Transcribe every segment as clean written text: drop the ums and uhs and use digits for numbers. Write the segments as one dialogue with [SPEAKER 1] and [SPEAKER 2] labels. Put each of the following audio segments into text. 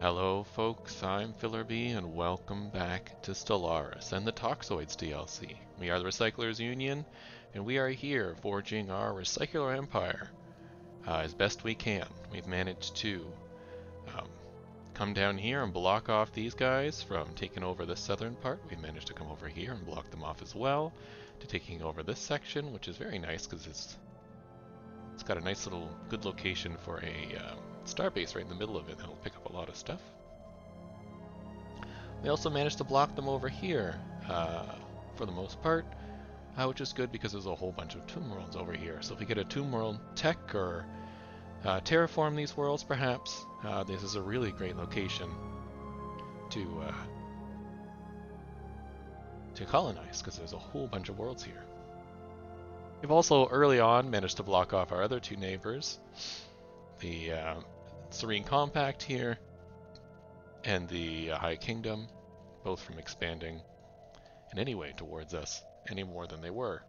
[SPEAKER 1] Hello folks, I'm Fillerby and welcome back to Stellaris and the Toxoids DLC. We are the Recyclers Union and we are here forging our recycular empire as best we can. We've managed to um, come down here and block off these guys from taking over the southern part. We've managed to come over here and block them off as well, to taking over this section, which is very nice because it's got a nice little good location for a starbase right in the middle of it that'll pick up a lot of stuff. We also managed to block them over here for the most part, which is good because there's a whole bunch of tomb worlds over here. So if we get a tomb world tech or terraform these worlds perhaps, this is a really great location to colonize because there's a whole bunch of worlds here. We've also early on managed to block off our other two neighbors, the Serene Compact here and the High Kingdom, both from expanding in any way towards us any more than they were.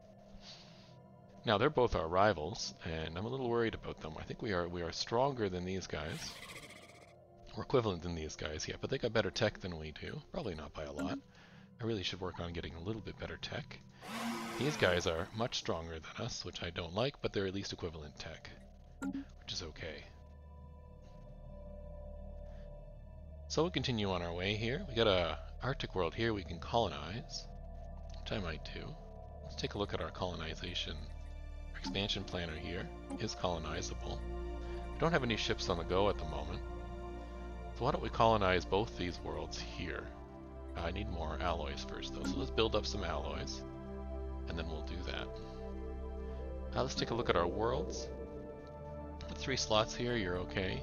[SPEAKER 1] Now they're both our rivals, and I'm a little worried about them. I think we are stronger than these guys. We're equivalent than these guys, yeah, but they got better tech than we do. Probably not by a lot. I really should work on getting a little bit better tech. These guys are much stronger than us, which I don't like, but they're at least equivalent tech, which is okay. So we'll continue on our way here. We got a Arctic world here we can colonize, which I might do. Let's take a look at our colonization. Our expansion planner here is colonizable. We don't have any ships on the go at the moment. So why don't we colonize both these worlds here? I need more alloys first though, so let's build up some alloys, and then we'll do that. Let's take a look at our worlds. Got 3 slots here, you're okay.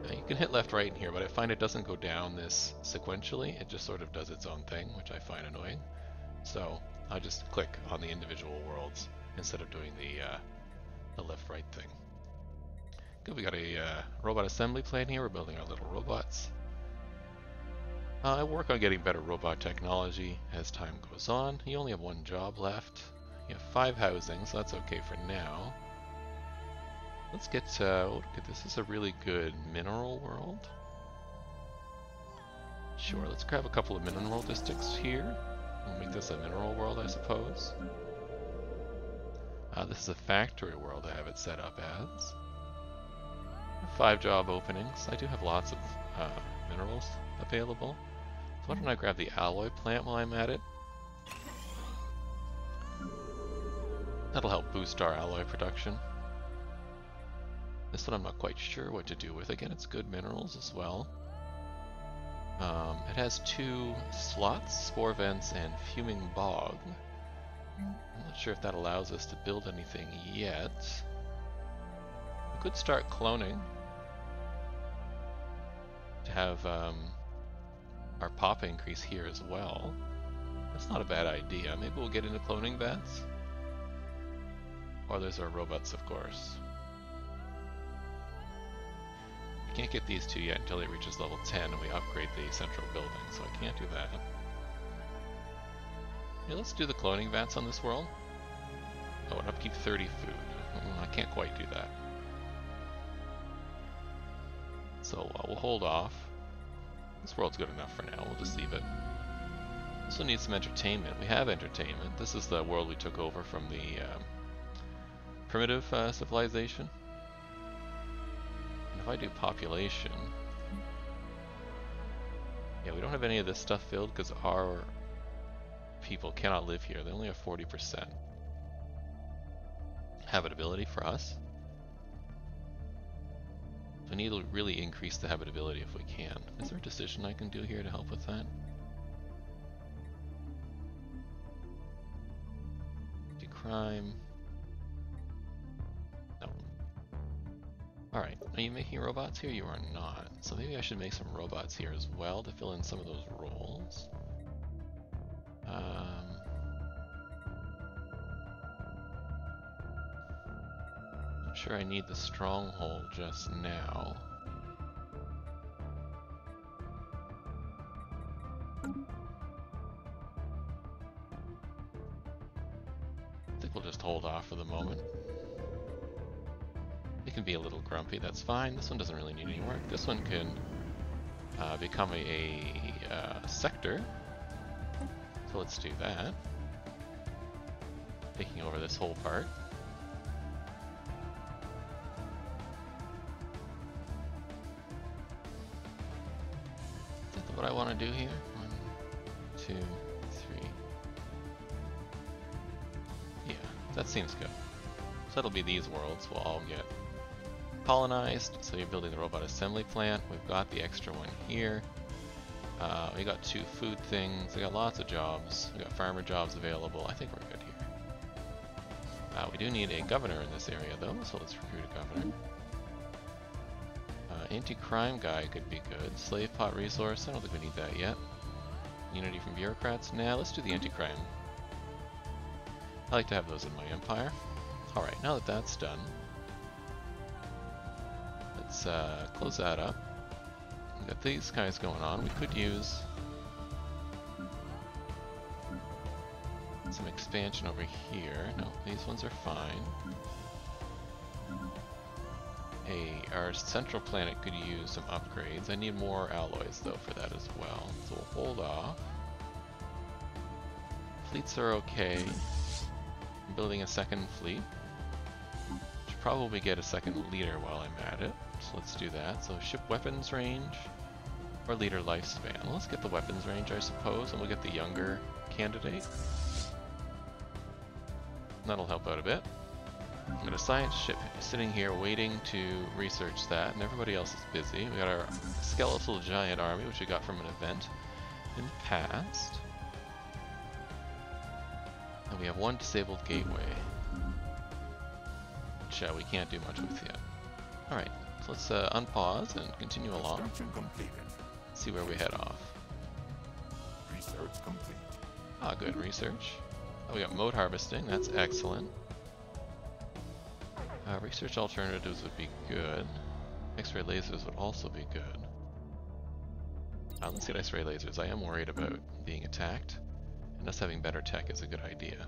[SPEAKER 1] You can hit left, right in here, but I find it doesn't go down this sequentially. It just sort of does its own thing, which I find annoying. So I'll just click on the individual worlds instead of doing the left-right thing. Good, we got a robot assembly plant here. We're building our little robots. I work on getting better robot technology as time goes on. You only have 1 job left. You have 5 housing, so that's okay for now. Let's get, look at this. This is a really good mineral world. Sure, let's grab a couple of mineral districts here. We'll make this a mineral world, I suppose. This is a factory world I have it set up as. 5 job openings. I do have lots of minerals available. So why don't I grab the alloy plant while I'm at it? That'll help boost our alloy production. This one I'm not quite sure what to do with. Again, it's good minerals as well. It has 2 slots, spore vents and fuming bog. I'm not sure if that allows us to build anything yet. We could start cloning to have our pop increase here as well. That's not a bad idea. Maybe we'll get into cloning vats. Or there's our robots, of course. Can't get these 2 yet until it reaches level 10 and we upgrade the central building, so I can't do that. Yeah, let's do the cloning vats on this world. Oh, and upkeep 30 food. I can't quite do that. So we'll hold off. This world's good enough for now, we'll just leave it. This one needs some entertainment. We have entertainment. This is the world we took over from the primitive civilization. If I do population, yeah, we don't have any of this stuff filled because our people cannot live here. They only have 40% habitability for us. So we need to really increase the habitability if we can. Is there a decision I can do here to help with that? Do crime. No. Alright, are you making robots here? You are not. So maybe I should make some robots here as well to fill in some of those roles. I'm sure I need the stronghold just now. I think we'll just hold off for the moment. It can be a little grumpy, that's fine. This one doesn't really need any work. This one can become a sector. So let's do that. Taking over this whole part. Is that what I want to do here? 1, 2, 3. Yeah, that seems good. So that'll be these worlds will all get colonized. So you're building the robot assembly plant. We've got the extra one here. We got 2 food things. We got lots of jobs. We got farmer jobs available. I think we're good here. We do need a governor in this area though, so let's recruit a governor. Anti-crime guy could be good. Slave pot resource, I don't think we need that yet. Unity from bureaucrats? Nah, let's do the anti-crime. I like to have those in my empire. Alright, now that that's done, let's close that up. We've got these guys going on. We could use some expansion over here. No, these ones are fine. Hey, our central planet could use some upgrades. I need more alloys though for that as well. So we'll hold off. Fleets are okay. I'm building a second fleet. Should probably get a second leader while I'm at it. So let's do that. So ship weapons range or leader lifespan. Well, let's get the weapons range, I suppose, and we'll get the younger candidate. That'll help out a bit. I've got a science ship sitting here waiting to research that, and everybody else is busy. We got our skeletal giant army, which we got from an event in the past. And we have 1 disabled gateway, which we can't do much with yet. Alright, so let's unpause and continue along. See where we head off.
[SPEAKER 2] Research complete.
[SPEAKER 1] Ah, good research. Oh, we got mode harvesting, that's excellent. Research alternatives would be good. X-ray lasers would also be good. Let's get X-ray lasers. I am worried about being attacked, and us having better tech is a good idea.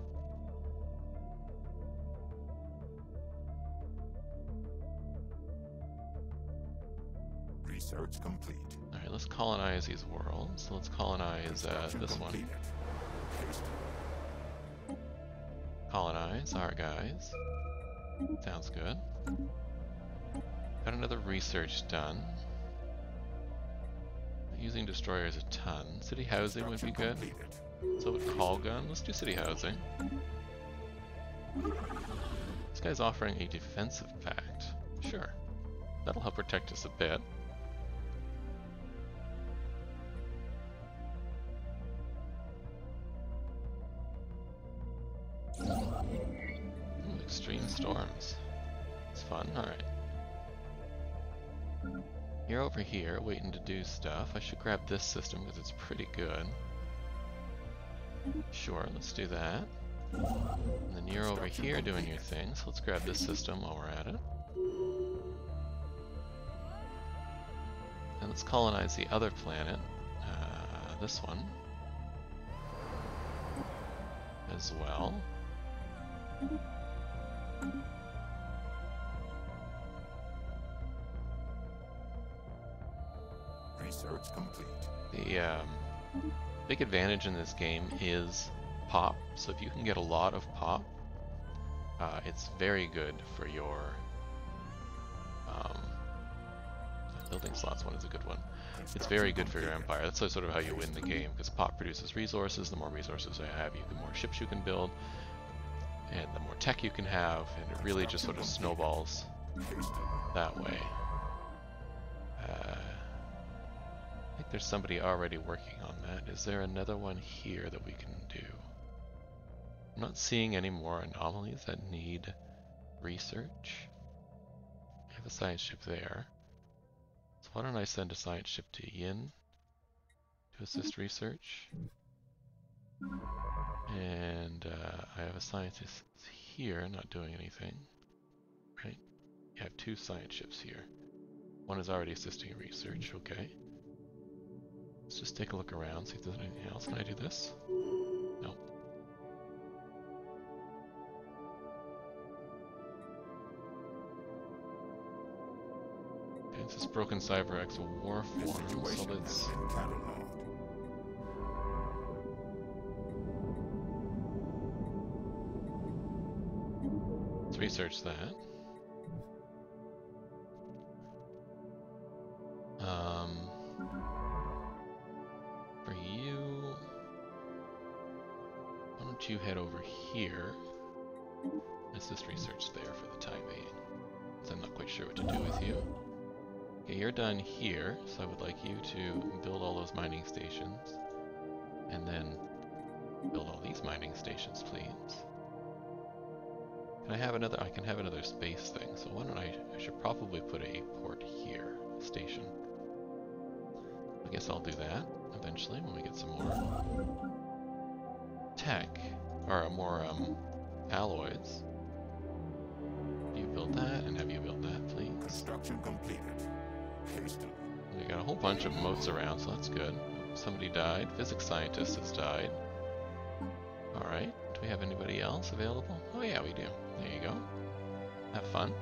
[SPEAKER 2] Research complete.
[SPEAKER 1] Alright, let's colonize these worlds. So let's colonize this one. Colonize our guys. Sounds good. Got another research done. Using destroyers a ton. City housing would be good. So would call gun. Let's do city housing. This guy's offering a defensive pact. Sure. That'll help protect us a bit. Extreme storms. It's fun, alright. You're over here waiting to do stuff. I should grab this system because it's pretty good. Sure, let's do that. And then you're over here doing your thing, so let's grab this system while we're at it. And let's colonize the other planet. This one. As well.
[SPEAKER 2] Research complete.
[SPEAKER 1] The big advantage in this game is pop. So if you can get a lot of pop, it's very good for your building slots. One is a good one. It's very good for your empire. That's sort of how you win the game, because pop produces resources. The more resources you have, the more ships you can build, and the more tech you can have, and it really just sort of snowballs that way. I think there's somebody already working on that. Is there another one here that we can do? I'm not seeing any more anomalies that need research. I have a science ship there. So why don't I send a science ship to Yin to assist research? And I have a scientist here not doing anything. Right? You have 2 science ships here. One is already assisting research, okay. Let's just take a look around, see if there's anything else. Can I do this? Nope. Okay, this is Broken CyberX War Forum, so let's... Let's research that. For you, why don't you head over here? Let's just research there for the time being, because I'm not quite sure what to do with you. Okay, you're done here, so I would like you to build all those mining stations, and then build all these mining stations, please. Can I have another? I can have another space thing. So why don't I should probably put a port here, station. I guess I'll do that eventually when we get some more tech or more alloys. You build that, and have you build that, please.
[SPEAKER 2] Construction completed. Hastily.
[SPEAKER 1] We got a whole bunch of moats around, so that's good. Somebody died. Physics scientist has died. All right. Do we have anybody else available? Oh yeah, we do. There you go. Have fun.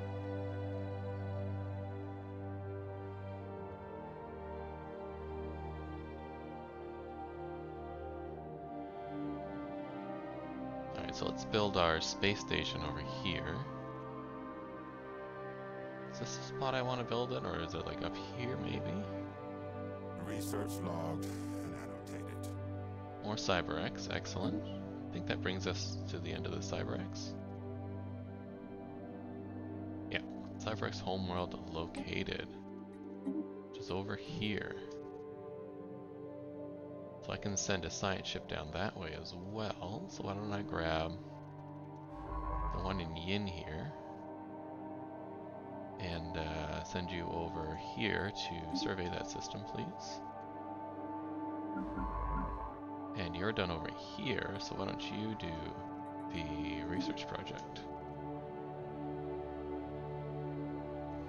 [SPEAKER 1] Alright, so let's build our space station over here. Is this the spot I want to build it, or is it like up here maybe?
[SPEAKER 2] Research logged and annotated.
[SPEAKER 1] More CyberX, excellent. I think that brings us to the end of the CyberX. Yeah, CyberX homeworld located, which is over here. So I can send a science ship down that way as well. So why don't I grab the one in Yin here and send you over here to survey that system, please. And you're done over here, so why don't you do the research project?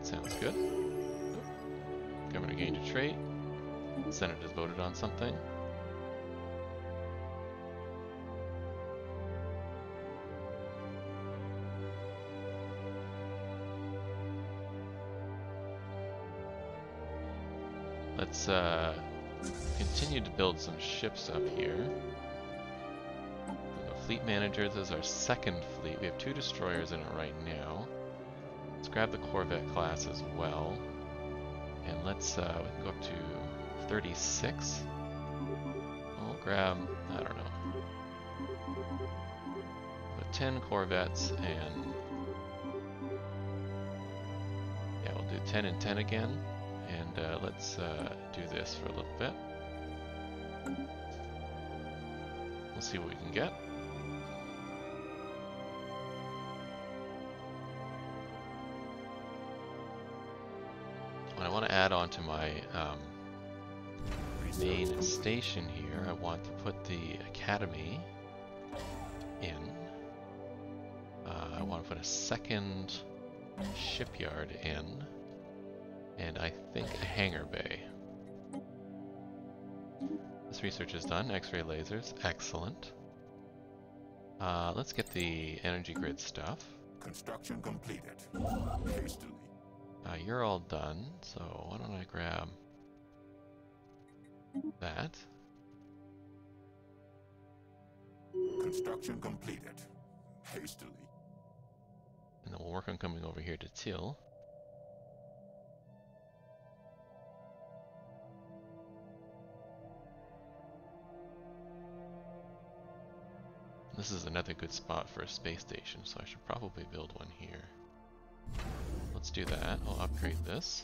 [SPEAKER 1] Sounds good. Governor gained a trait. Senate has voted on something. Let's continue to build some ships up here. The fleet manager, this is our second fleet. We have 2 destroyers in it right now. Let's grab the Corvette class as well. And let's, we can go up to 36. We'll grab, I don't know, but 10 Corvettes and, yeah, we'll do 10 and 10 again. And let's do this for a little bit. We'll see what we can get. What I want to add on to my main station here, I want to put the academy in. I want to put a second shipyard in. And I think a hangar bay. This research is done. X-ray lasers, excellent. Let's get the energy grid stuff.
[SPEAKER 2] Construction completed. Hastily.
[SPEAKER 1] You're all done, so why don't I grab that?
[SPEAKER 2] Construction completed. Hastily.
[SPEAKER 1] And then we'll work on coming over here to Till. This is another good spot for a space station, so I should probably build one here. Let's do that. I'll upgrade this.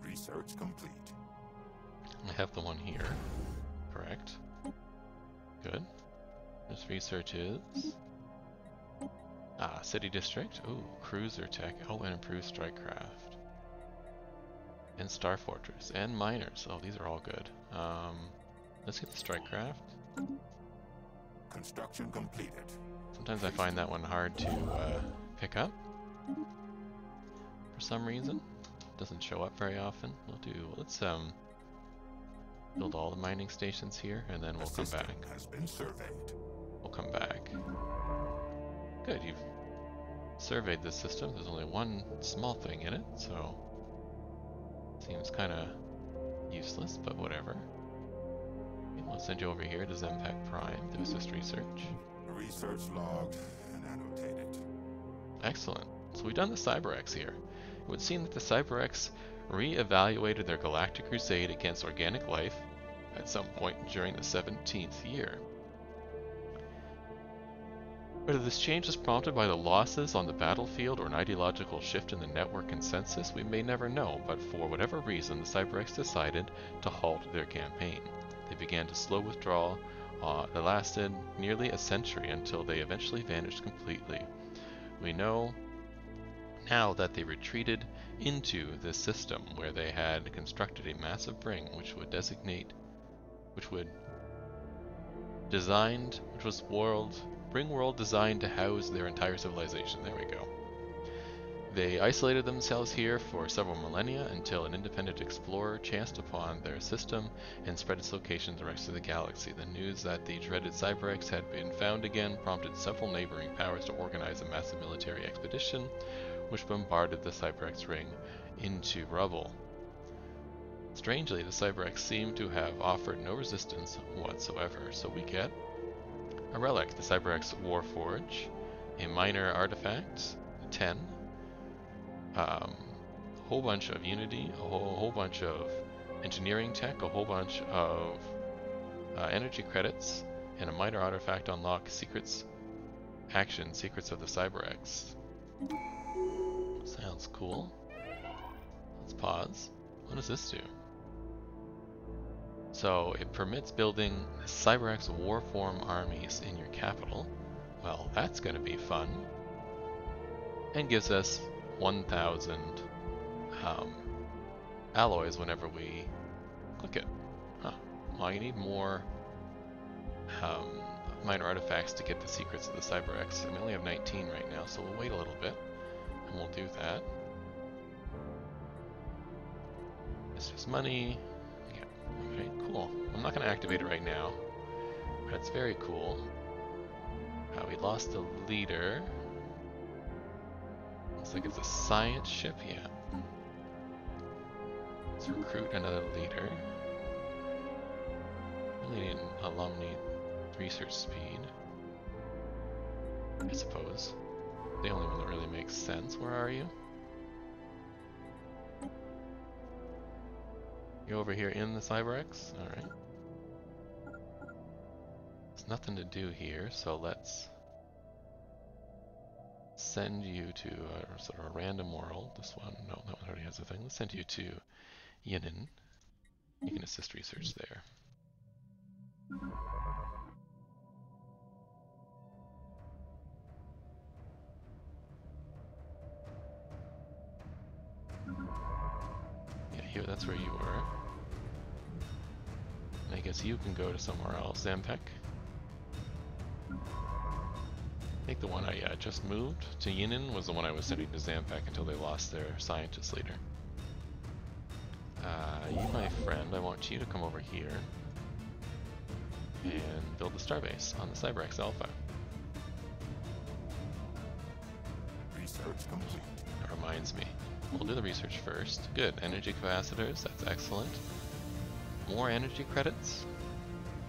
[SPEAKER 2] Research complete.
[SPEAKER 1] I have the one here. Correct. Good. This research is... City District. Ooh, Cruiser Tech. Oh, and improved Strike Craft. And Star Fortress. And Miners. Oh, these are all good. Let's get the Strike Craft.
[SPEAKER 2] Construction completed.
[SPEAKER 1] Sometimes I find that one hard to pick up. For some reason. It doesn't show up very often. Let's build all the mining stations here, and then we'll come back.
[SPEAKER 2] Has been surveyed.
[SPEAKER 1] We'll come back. Good, surveyed this system. There's only one small thing in it, so seems kind of useless, but whatever. Okay, we'll send you over here to Zempak Prime to assist research.
[SPEAKER 2] Research logged and annotated.
[SPEAKER 1] Excellent. So we've done the CyberX here. It would seem that the CyberX re-evaluated their galactic crusade against organic life at some point during the 17th year. Whether this change was prompted by the losses on the battlefield or an ideological shift in the network consensus, we may never know, but for whatever reason, the CyberX decided to halt their campaign. They began to slow withdrawal that lasted nearly a century until they eventually vanished completely. We know now that they retreated into this system where they had constructed a massive ring which was ring world designed to house their entire civilization. There we go. They isolated themselves here for several millennia until an independent explorer chanced upon their system and spread its location to the rest of the galaxy. The news that the dreaded CyberX had been found again prompted several neighboring powers to organize a massive military expedition which bombarded the CyberX ring into rubble. Strangely, the CyberX seemed to have offered no resistance whatsoever, so we get a relic, the CyberX Warforge, a minor artifact, 10, a whole bunch of Unity, a whole bunch of engineering tech, a whole bunch of energy credits, and a minor artifact unlock secrets of the CyberX. Sounds cool. Let's pause. What does this do? So it permits building CyberX warform armies in your capital. Well, that's going to be fun. And gives us 1,000 alloys whenever we click it. Huh. Well, you need more minor artifacts to get the secrets of the CyberX. And we only have 19 right now, so we'll wait a little bit. And we'll do that. It's just money. Okay, cool. I'm not going to activate it right now, but it's very cool. We lost the leader. Looks like it's a science ship, yeah. Let's recruit another leader. Really need an alumni research speed, I suppose. The only one that really makes sense. Where are you? You over here in the CyberX? Alright. There's nothing to do here, so let's send you to a sort of a random world. This one, no, that one already has a thing. Let's send you to Yinin. You can assist research there. Yeah, here, that's where you were. And I guess you can go to somewhere else. Zempak. I think the one I just moved to Yinin was the one I was sending to Zempak until they lost their scientist leader. You, my friend, I want you to come over here and build the starbase on the CyberX Alpha.
[SPEAKER 2] Research complete.
[SPEAKER 1] That reminds me. We'll do the research first. Good. Energy capacitors, that's excellent. More energy credits?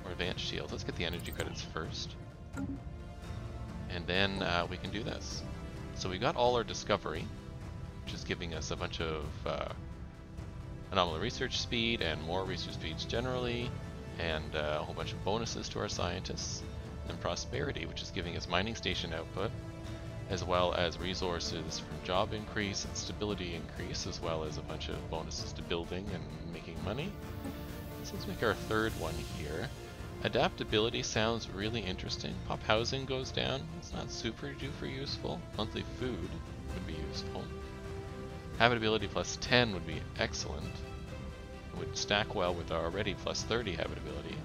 [SPEAKER 1] Or advanced shields. Let's get the energy credits first. And then we can do this. So we got all our discovery, which is giving us a bunch of anomaly research speed and more research speeds generally, and a whole bunch of bonuses to our scientists, and prosperity, which is giving us mining station output, as well as resources from job increase and stability increase, as well as a bunch of bonuses to building and making money. So let's make our third one here. Adaptability sounds really interesting. Pop housing goes down. It's not super duper useful. Monthly food would be useful. Habitability plus 10 would be excellent. It would stack well with our already plus 30 habitability.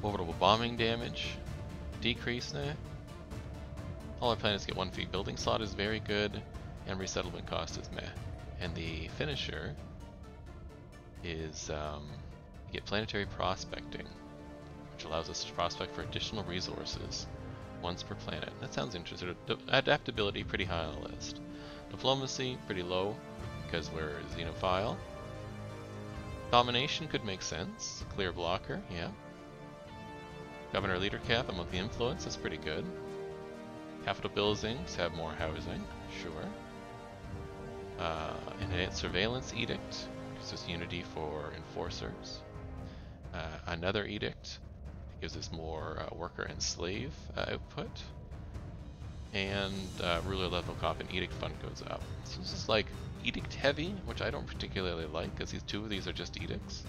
[SPEAKER 1] Orbital bombing damage. Decrease there. All our planets get 1 free building slot is very good. And resettlement cost is meh. And the finisher is you get planetary prospecting, which allows us to prospect for additional resources once per planet. That sounds interesting. Adaptability, pretty high on the list. Diplomacy, pretty low, because we're a xenophile. Domination could make sense. Clear blocker, yeah. Governor leader cap, I'm with the influence, that's pretty good. Capital buildings have more housing, sure. Enhanced surveillance edict, gives us unity for enforcers. Another edict gives us more worker and slave output. And ruler level cop and edict fund goes up. So this is like edict heavy, which I don't particularly like, because these two of these are just edicts.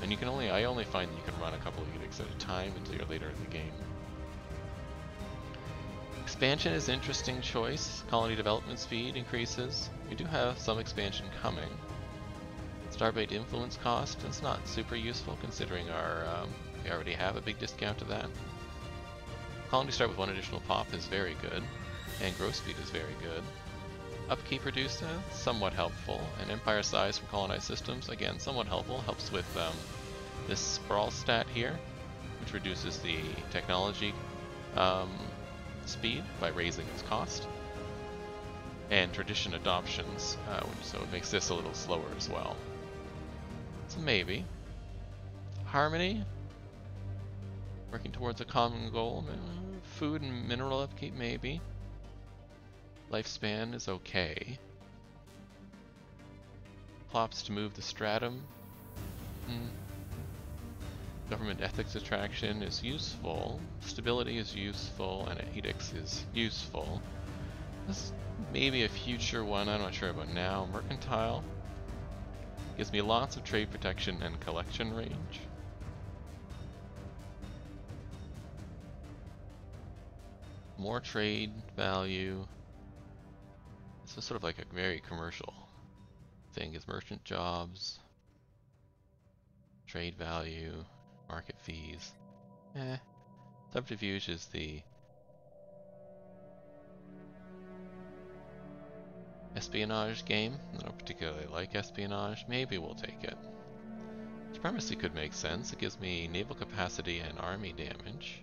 [SPEAKER 1] And you can I only find that you can run a couple of edicts at a time until you're later in the game. Expansion is interesting choice. Colony development speed increases. We do have some expansion coming. Starbase influence cost, it's not super useful considering our we already have a big discount to that. Colony start with one additional pop is very good, and growth speed is very good. Upkeep reduced, somewhat helpful, and empire size from colonized systems, again somewhat helpful, helps with this sprawl stat here, which reduces the technology speed by raising its cost. And tradition adoptions, so it makes this a little slower as well. So maybe. Harmony, working towards a common goal. Food and mineral upkeep, maybe. Lifespan is okay. Plops to move the stratum. Government ethics attraction is useful. Stability is useful, and edicts is useful. This may be a future one, I'm not sure about now. Mercantile gives me lots of trade protection and collection range. More trade value. This is sort of like a very commercial thing, is merchant jobs, trade value, market fees. Subterfuge is the espionage game. I don't particularly like espionage. Maybe we'll take it. Supremacy could make sense. It gives me naval capacity and army damage.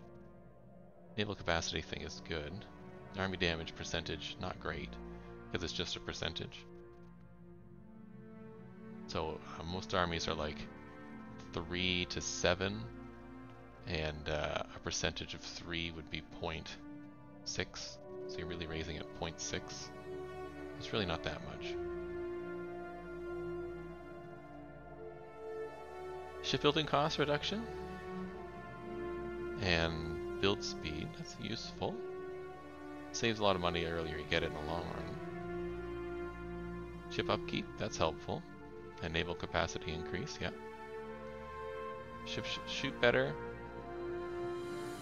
[SPEAKER 1] Naval capacity thing is good. Army damage percentage, not great, because it's just a percentage. So most armies are like 3 to 7, and a percentage of 3 would be 0.6. So you're really raising it 0.6. It's really not that much. Shipbuilding cost reduction and build speed, that's useful. Saves a lot of money earlier you get it in the long run. Ship upkeep, that's helpful. And naval capacity increase, yeah. Ships shoot better.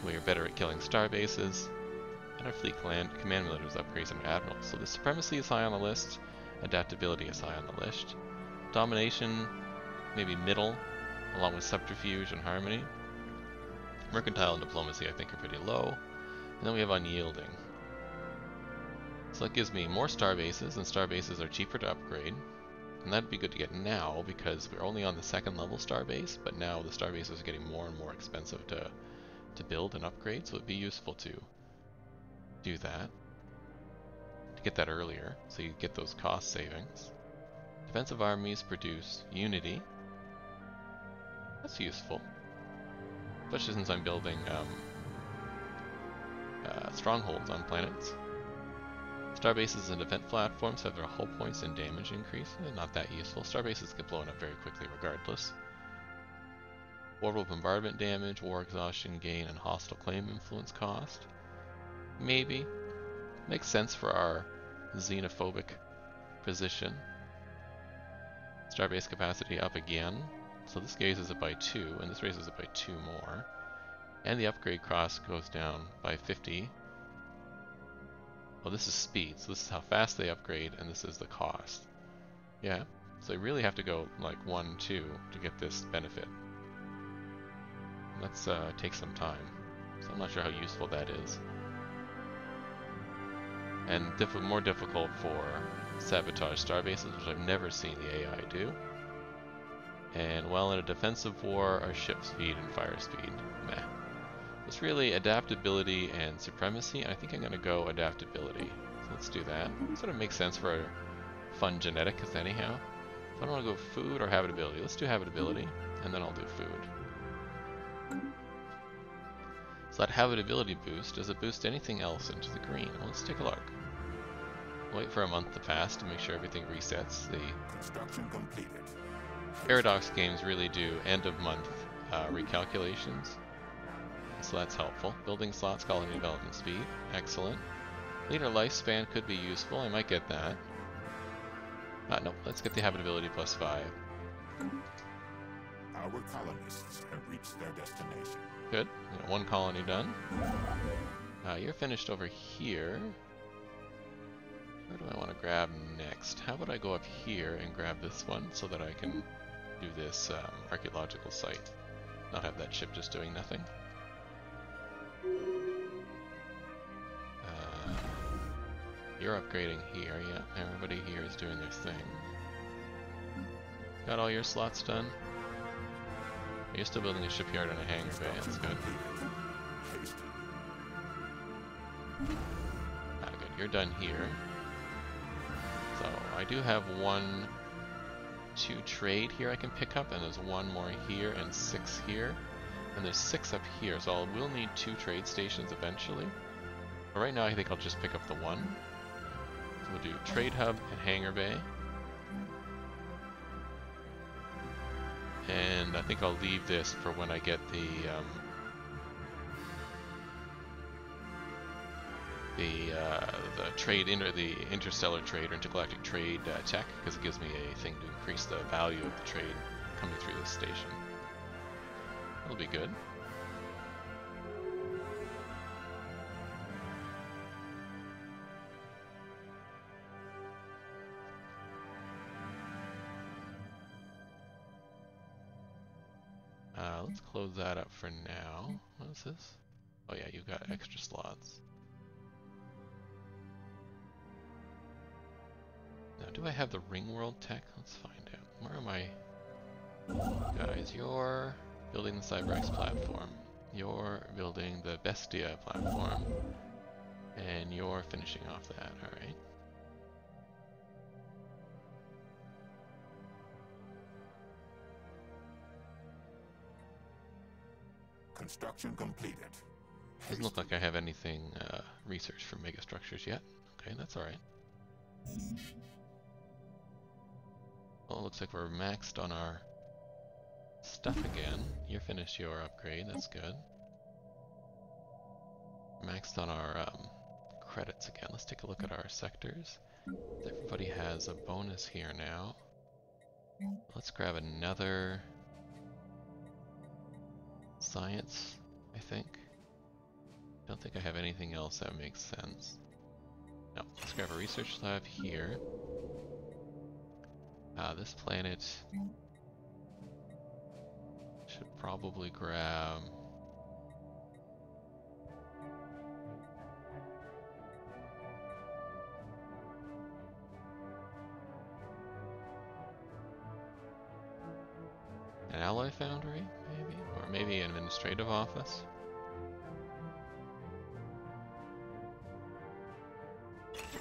[SPEAKER 1] We are better at killing star bases. And our fleet command military upgrades and admirals. So the supremacy is high on the list. Adaptability is high on the list. Domination, maybe middle, along with subterfuge and harmony. Mercantile and diplomacy I think are pretty low. And then we have unyielding. So that gives me more star bases, and star bases are cheaper to upgrade. And that'd be good to get now because we're only on the 2nd level star base, but now the star bases are getting more and more expensive to build and upgrade, so it'd be useful to do that. To get that earlier, so you get those cost savings. Defensive armies produce unity. That's useful. Especially since I'm building strongholds on planets. Starbases and event platforms have their hull points and damage increase. Not that useful. Starbases get blown up very quickly regardless. Orbital bombardment damage, war exhaustion gain, and hostile claim influence cost. Maybe. Makes sense for our xenophobic position. Starbase capacity up again. So this raises it by 2, and this raises it by 2 more. And the upgrade cost goes down by 50. Well, this is speed, so this is how fast they upgrade, and this is the cost. Yeah, so you really have to go like 1, 2 to get this benefit. And that's takes some time, so I'm not sure how useful that is. And more difficult for sabotage starbases, which I've never seen the AI do. And while in a defensive war, our ship speed and fire speed, meh. It's really adaptability and supremacy, and I think I'm going to go adaptability. So let's do that. Sort of makes sense for a fun genetic, because anyhow. So I don't want to go food or habitability. Let's do habitability, and then I'll do food. So that habitability boost, does it boost anything else into the green? Well, let's take a look. Wait for a month to pass to make sure everything resets. The
[SPEAKER 2] Construction completed.
[SPEAKER 1] Paradox games really do end-of-month recalculations, so that's helpful. Building slots, colony development speed, excellent. Leader lifespan could be useful, I might get that. No, let's get the habitability +5.
[SPEAKER 2] Our colonists have reached their destination.
[SPEAKER 1] Good, one colony done. You're finished over here. Where do I want to grab next? How about I go up here and grab this one so that I can do this archaeological site. Not have that ship just doing nothing. You're upgrading here, yeah. Everybody here is doing their thing. Got all your slots done? You're still building a shipyard and a hangar bay, that's good. Good, you're done here. So I do have 2 trade here I can pick up, and there's 1 more here and 6 here. And there's 6 up here, so I will need 2 trade stations eventually. But right now I think I'll just pick up the 1. So we'll do trade hub and hangar bay. And I think I'll leave this for when I get the trade the interstellar trade or intergalactic trade tech, because it gives me a thing to increase the value of the trade coming through this station. That'll be good. Let's close that up for now. What is this? Oh yeah, you've got extra slots. Now, do I have the ring world tech? Let's find out. Where am I? Guys, you're building the CyberX platform. You're building the Bestia platform. And you're finishing off that, alright.
[SPEAKER 2] Construction completed.
[SPEAKER 1] Doesn't look like I have anything researched for megastructures yet. Okay, that's alright. Well, it looks like we're maxed on our stuff again. You finished your upgrade, that's good. Maxed on our credits again. Let's take a look at our sectors. Everybody has a bonus here now. Let's grab another science, I think. Don't think I have anything else that makes sense. No, let's grab a research lab here. This planet should probably grab an alloy foundry, maybe? Or maybe an administrative office?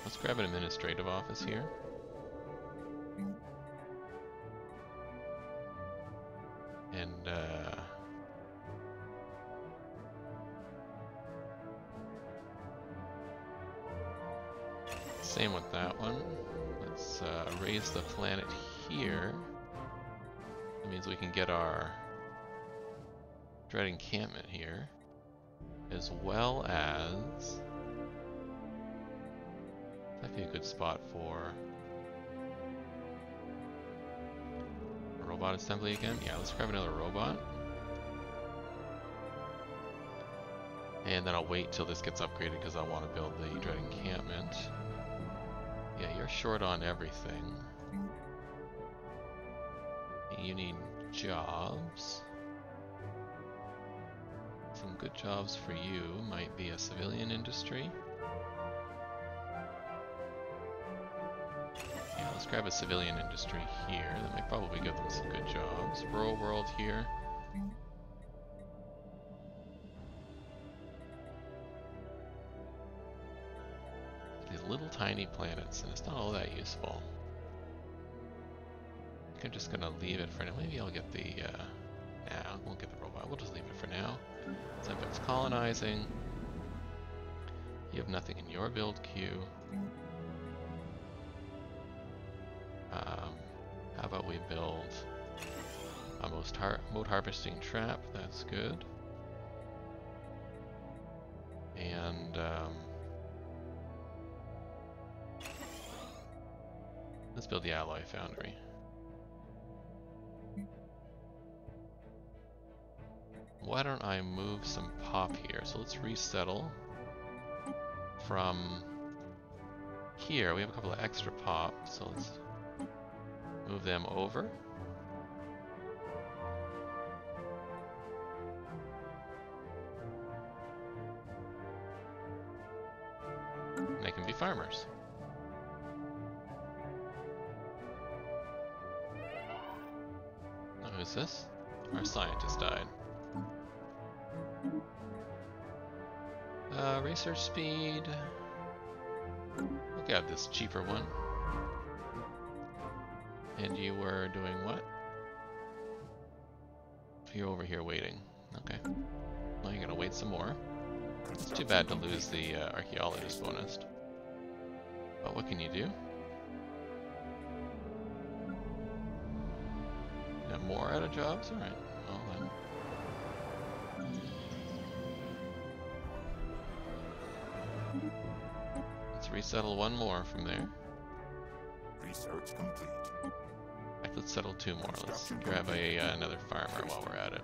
[SPEAKER 1] Let's grab an administrative office here. And, same with that one. Let's raise the planet here. That means we can get our dread encampment here, as well as that'd be a good spot for a robot assembly again. Yeah, let's grab another robot. And then I'll wait till this gets upgraded because I want to build the dread encampment. Yeah, you're short on everything. You need jobs. Some good jobs for you might be a civilian industry. Yeah, let's grab a civilian industry here. That might probably give them some good jobs. Rural world here. tiny planets, and it's not all that useful. I think I'm just gonna leave it for now. Maybe I'll get the, nah, I won't get the robot. We'll just leave it for now. Xenbek's colonizing. You have nothing in your build queue. How about we build a mode harvesting trap? That's good. And let's build the alloy foundry. Why don't I move some pop here? So let's resettle from here. We have a couple of extra pop, so let's move them over. And they can be farmers. Oh, who's this? Our scientist died. Research speed. We'll grab this cheaper one. And you were doing what? You're over here waiting. Okay. Well, you're gonna wait some more. It's too bad to lose the archaeologist bonus. But what can you do? Got more out of jobs? Alright. Well then. Let's resettle one more from there.
[SPEAKER 2] Research complete.
[SPEAKER 1] Let's settle two more. Let's grab another farmer while we're at it.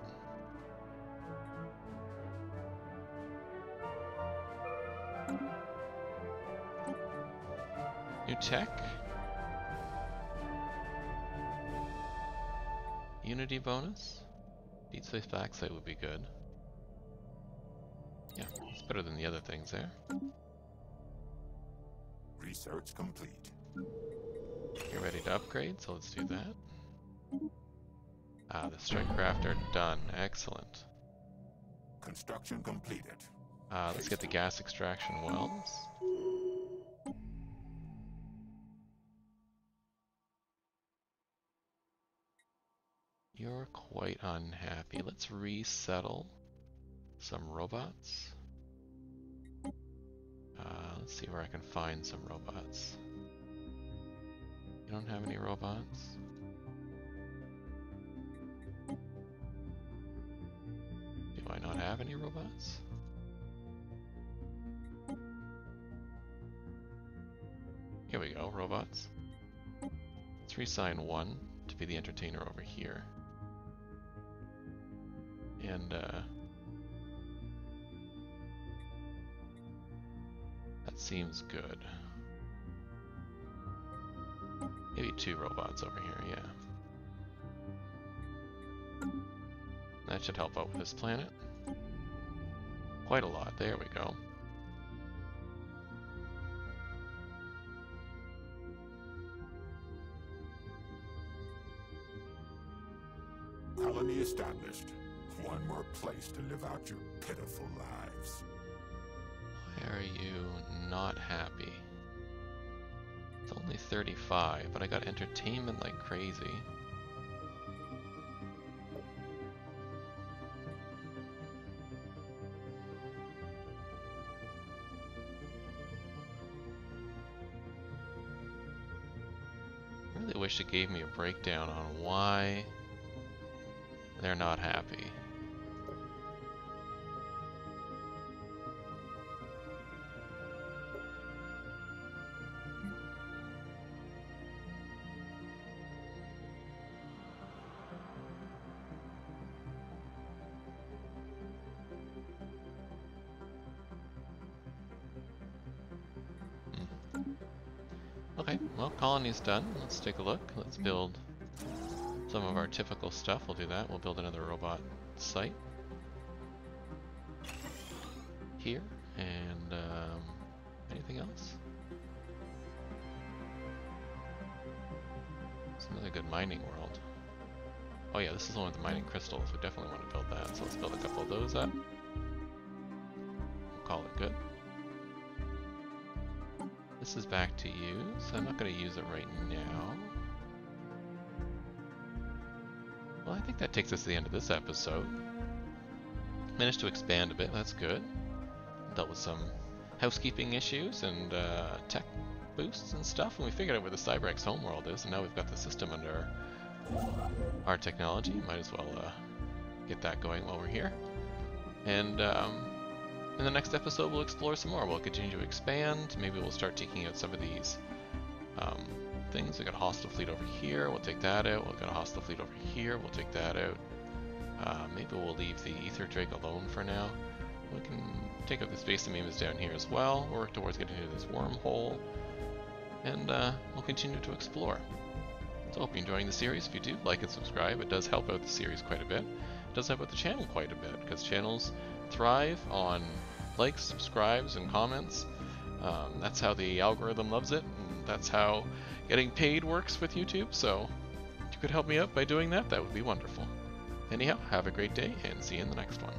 [SPEAKER 1] New tech. Unity bonus. Deep space backside would be good. Yeah, it's better than the other things there.
[SPEAKER 2] Research complete.
[SPEAKER 1] You're ready to upgrade, so let's do that. Ah, the strike crafter done. Excellent.
[SPEAKER 2] Construction completed.
[SPEAKER 1] Let's get the gas extraction wells. You're quite unhappy. Let's resettle some robots. Let's see where I can find some robots. You don't have any robots? Do I not have any robots? Here we go, robots. Let's reassign one to be the entertainer over here. And that seems good. Maybe two robots over here, yeah. That should help out with this planet. Quite a lot, there we go.
[SPEAKER 2] Colony established. One more place to live out your pitiful lives.
[SPEAKER 1] Why are you not happy? It's only 35, but I got entertainment like crazy. I really wish it gave me a breakdown on why they're not happy. Okay, well, colony's done. Let's take a look. Let's build some of our typical stuff. We'll do that. We'll build another robot site here. And anything else? It's another good mining world. Oh yeah, this is the one with the mining crystals. We definitely want to build that. So let's build a couple of those up. We'll call it good. This this is back to you, so I'm not going to use it right now. Well, I think that takes us to the end of this episode. Managed to expand a bit, that's good. Dealt with some housekeeping issues and tech boosts and stuff, and we figured out where the Cyberx homeworld is, and now we've got the system under our technology. Might as well get that going while we're here. And in the next episode we'll explore some more. We'll continue to expand. Maybe we'll start taking out some of these things. We got a hostile fleet over here, we'll take that out. We've got a hostile fleet over here, we'll take that out. Maybe we'll leave the Ether Drake alone for now. We can take out the Space Amoebas down here as well, work towards getting into this wormhole, and we'll continue to explore. So I hope you're enjoying the series. If you do, like and subscribe. It does help out the series quite a bit. It does help out the channel quite a bit, because channels thrive on likes, subscribes, and comments. That's how the algorithm loves it, and that's how getting paid works with YouTube, so if you could help me out by doing that, that would be wonderful. Anyhow, have a great day, and see you in the next one.